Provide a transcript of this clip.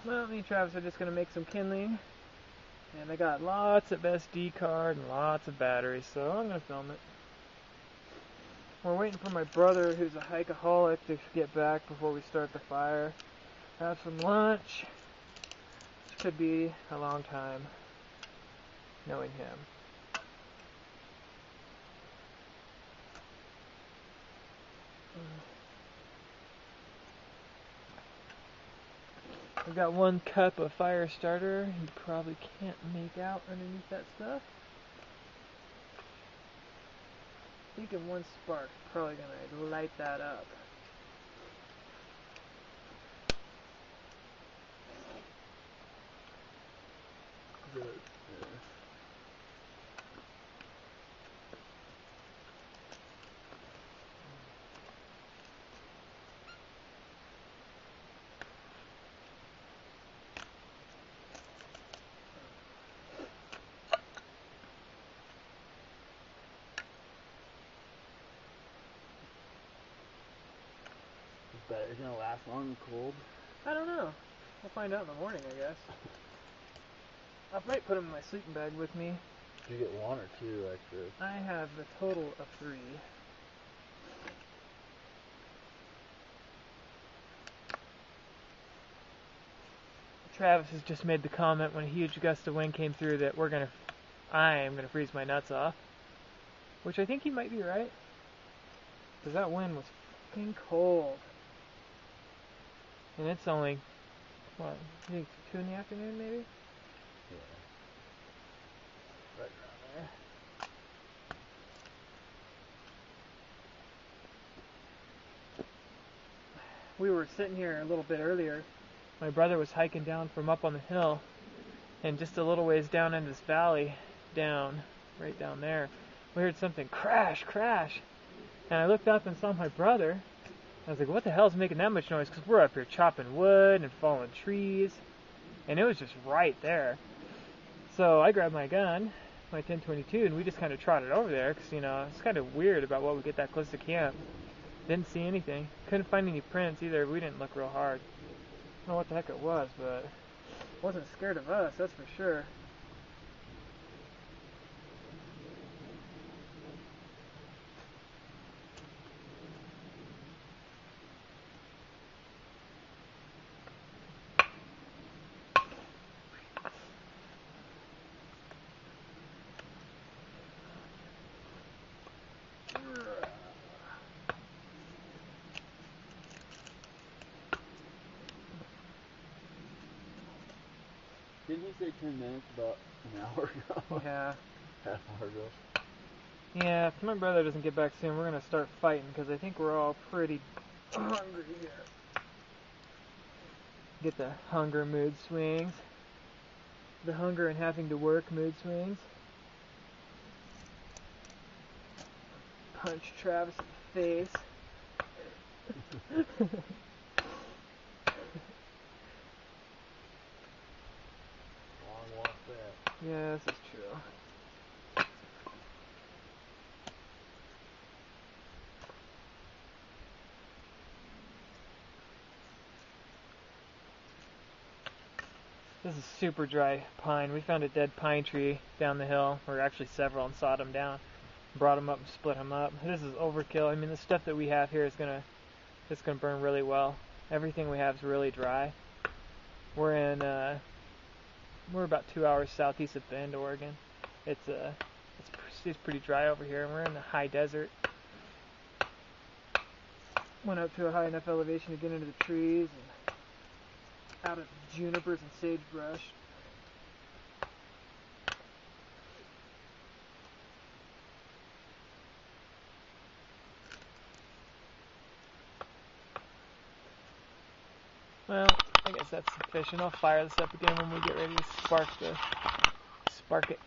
Well, me and Travis are just going to make some kindling. And I got lots of SD card and lots of batteries, so I'm going to film it. We're waiting for my brother, who's a hikeaholic, to get back before we start the fire. Have some lunch. This could be a long time, knowing him. I've got 1 cup of fire starter. You probably can't make out underneath that stuff. I think in 1 spark, probably gonna light that up. Good. Is it gonna last long and cold? I don't know. We'll find out in the morning, I guess. I might put them in my sleeping bag with me. Did you get 1 or 2 extra? I have a total of 3. Travis has just made the comment when a huge gust of wind came through that I am gonna freeze my nuts off. Which I think he might be right. Because that wind was fucking cold. And it's only, what, I think 2 in the afternoon maybe? Yeah. Right around there. We were sitting here a little bit earlier. My brother was hiking down from up on the hill, and just a little ways down in this valley, right down there, we heard something crash, crash. And I looked up and saw my brother. I was like, what the hell is making that much noise? Because we're up here chopping wood and falling trees. And it was just right there. So I grabbed my gun, my 10-22, and we just kind of trotted over there. Because, it's kind of weird about what we get that close to camp. Didn't see anything. Couldn't find any prints either. We didn't look real hard. I don't know what the heck it was, but it wasn't scared of us, that's for sure. Didn't he say 10 minutes about an hour ago? Yeah. Half hour ago. Yeah, if my brother doesn't get back soon, we're going to start fighting, because I think we're all pretty hungry here. Get the hunger mood swings. The hunger and having to work mood swings. Punch Travis in the face. Long walk that. Yeah, this is true. This is super dry pine. We found a dead pine tree down the hill, or actually several, and sawed them down. Brought them up and split them up. This is overkill. I mean, the stuff that we have here is gonna burn really well. Everything we have is really dry. We're about 2 hours southeast of Bend, Oregon. It's pretty dry over here, and we're in the high desert. Went up to a high enough elevation to get into the trees and out of junipers and sagebrush. Well, I guess that's sufficient. I'll fire this up again when we get ready to spark it.